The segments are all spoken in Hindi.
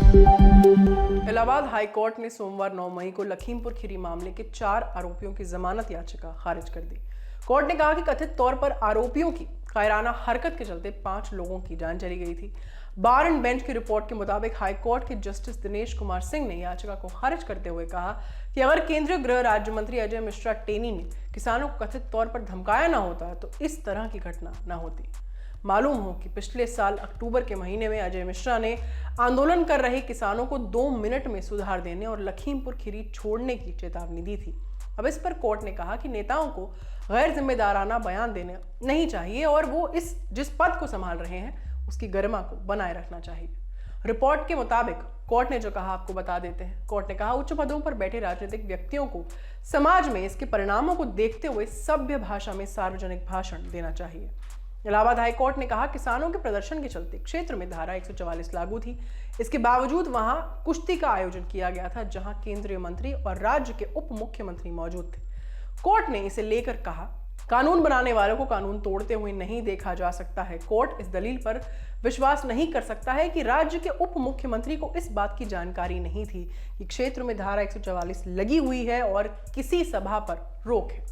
इलाहाबाद हाई कोर्ट ने सोमवार 9 मई को लखीमपुर खीरी मामले के 4 आरोपियों की जमानत याचिका खारिज कर दी। कोर्ट ने कहा कि कथित तौर पर आरोपियों की कायराना हरकत के चलते 5 लोगों की जान चली गई थी। बार एंड बेंच की रिपोर्ट के मुताबिक हाई कोर्ट के जस्टिस दिनेश कुमार सिंह ने याचिका को खारिज करते हुए कहा कि अगर केंद्रीय गृह राज्य मंत्री अजय मिश्रा टेनी ने किसानों को कथित तौर पर धमकाया ना होता तो इस तरह की घटना न होती। मालूम हो कि पिछले साल अक्टूबर के महीने में अजय मिश्रा ने आंदोलन कर रहे किसानों को 2 मिनट में सुधार देने और लखीमपुर खीरी छोड़ने की चेतावनी दी थी। अब इस पर कोर्ट ने कहा कि नेताओं को गैर जिम्मेदाराना बयान देना नहीं चाहिए और वो जिस पद को संभाल रहे हैं उसकी गरिमा को बनाए रखना चाहिए। रिपोर्ट के मुताबिक कोर्ट ने जो कहा आपको बता देते हैं। कोर्ट ने कहा उच्च पदों पर बैठे राजनीतिक व्यक्तियों को समाज में इसके परिणामों को देखते हुए सभ्य भाषा में सार्वजनिक भाषण देना चाहिए। इलाहाबाद हाई कोर्ट ने कहा किसानों के प्रदर्शन के चलते क्षेत्र में धारा 144 लागू थी। इसके बावजूद वहां कुश्ती का आयोजन किया गया था जहां केंद्रीय मंत्री और राज्य के उप मुख्यमंत्री मौजूद थे। कोर्ट ने इसे लेकर कहा कानून बनाने वालों को कानून तोड़ते हुए नहीं देखा जा सकता है। कोर्ट इस दलील पर विश्वास नहीं कर सकता है कि राज्य के उप मुख्यमंत्री को इस बात की जानकारी नहीं थी कि क्षेत्र में धारा 144 लगी हुई है और किसी सभा पर रोक है।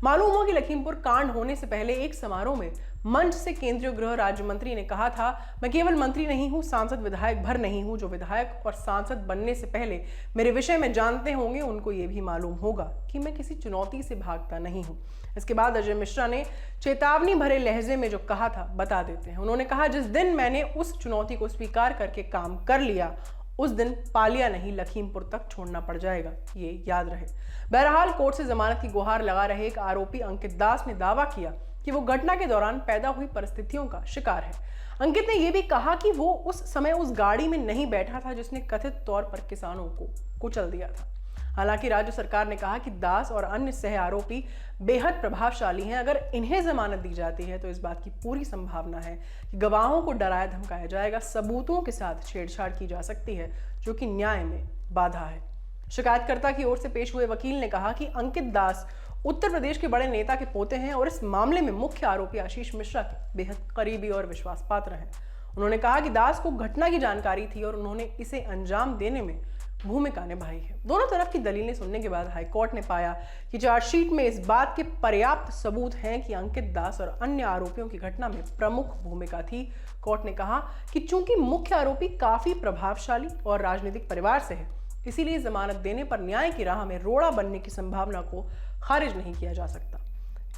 मालूम हो कि लखीमपुर कांड होने से पहले एक समारोह में मंच से केंद्रीय गृह राज्य मंत्री ने कहा था, मैं केवल मंत्री नहीं हूं, सांसद विधायक भर नहीं हूं। जो विधायक और सांसद बनने से पहले मेरे विषय में जानते होंगे उनको ये भी मालूम होगा कि मैं किसी चुनौती से भागता नहीं हूं। इसके बाद अजय मिश्रा ने चेतावनी भरे लहजे में जो कहा था बता देते हैं। उन्होंने कहा जिस दिन मैंने उस चुनौती को स्वीकार करके काम कर लिया उस दिन पालिया नहीं लखीमपुर तक छोड़ना पड़ जाएगा, ये याद रहे। बहरहाल कोर्ट से जमानत की गुहार लगा रहे एक आरोपी अंकित दास ने दावा किया कि वो घटना के दौरान पैदा हुई परिस्थितियों का शिकार है। अंकित ने यह भी कहा कि वो उस समय उस गाड़ी में नहीं बैठा था जिसने कथित तौर पर किसानों को कुचल दिया था। हालांकि राज्य सरकार ने कहा कि दास और अन्य सह आरोपी बेहद प्रभावशाली हैं। अगर इन्हें जमानत दी जाती है तो इस बात की पूरी संभावना है कि गवाहों को डराया धमकाया जाएगा, सबूतों के साथ छेड़छाड़ की जा सकती है जो कि न्याय में बाधा है। शिकायतकर्ता की ओर से पेश हुए वकील ने कहा कि अंकित दास उत्तर प्रदेश के बड़े नेता के पोते हैं और इस मामले में मुख्य आरोपी आशीष मिश्रा के बेहद करीबी और विश्वास पात्र हैं। उन्होंने कहा कि दास को घटना की जानकारी थी और उन्होंने इसे अंजाम देने में भूमिका निभाई है। दोनों तरफ की दलीलें सुनने के बाद हाईकोर्ट ने पाया कि चार्जशीट में इस बात के पर्याप्त सबूत हैं कि अंकित दास और अन्य आरोपियों की घटना में प्रमुख भूमिका थी। कोर्ट ने कहा कि चूंकि मुख्य आरोपी काफी प्रभावशाली और राजनीतिक परिवार से है, इसीलिए जमानत देने पर न्याय की राह में रोड़ा बनने की संभावना को खारिज नहीं किया जा सकता।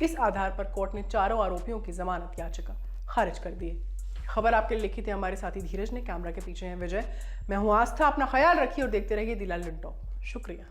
इस आधार पर कोर्ट ने चारों आरोपियों की जमानत याचिका खारिज कर दी। खबर आपके लिए लिखी थी हमारे साथी धीरज ने। कैमरा के पीछे हैं विजय। मैं हूं आस्था। अपना ख्याल रखिए और देखते रहिए दी लाइव टॉक। शुक्रिया।